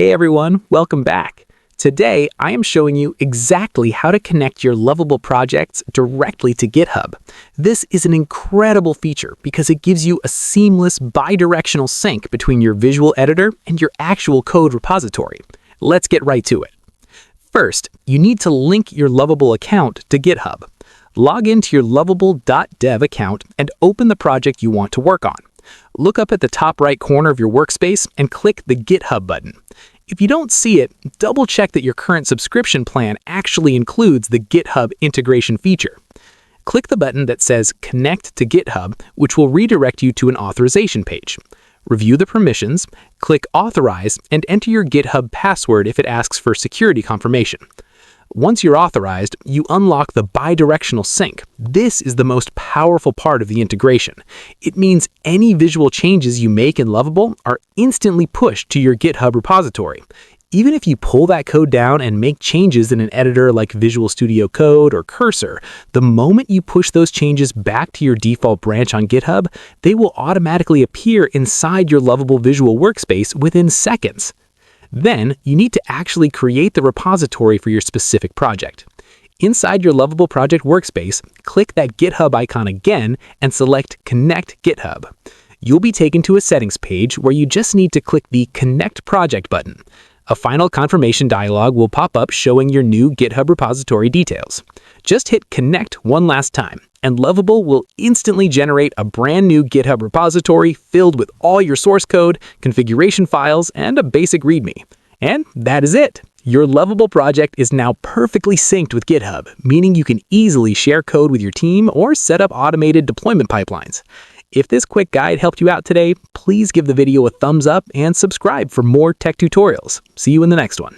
Hey everyone, welcome back. Today, I am showing you exactly how to connect your Lovable projects directly to GitHub. This is an incredible feature because it gives you a seamless bi-directional sync between your visual editor and your actual code repository. Let's get right to it. First, you need to link your Lovable account to GitHub. Log into your lovable.dev account and open the project you want to work on. Look up at the top right corner of your workspace and click the GitHub button. If you don't see it, double-check that your current subscription plan actually includes the GitHub integration feature. Click the button that says Connect to GitHub, which will redirect you to an authorization page. Review the permissions, click Authorize, and enter your GitHub password if it asks for security confirmation. Once you're authorized, you unlock the bi-directional sync. This is the most powerful part of the integration. It means any visual changes you make in Lovable are instantly pushed to your GitHub repository. Even if you pull that code down and make changes in an editor like Visual Studio Code or Cursor, the moment you push those changes back to your default branch on GitHub, they will automatically appear inside your Lovable visual workspace within seconds. Then, you need to actually create the repository for your specific project. Inside your Lovable project workspace, click that GitHub icon again and select Connect GitHub. You'll be taken to a settings page where you just need to click the Connect Project button. A final confirmation dialog will pop up showing your new GitHub repository details. Just hit Connect one last time, and Lovable will instantly generate a brand new GitHub repository filled with all your source code, configuration files, and a basic README. And that is it! Your Lovable project is now perfectly synced with GitHub, meaning you can easily share code with your team or set up automated deployment pipelines. If this quick guide helped you out today, please give the video a thumbs up and subscribe for more tech tutorials. See you in the next one.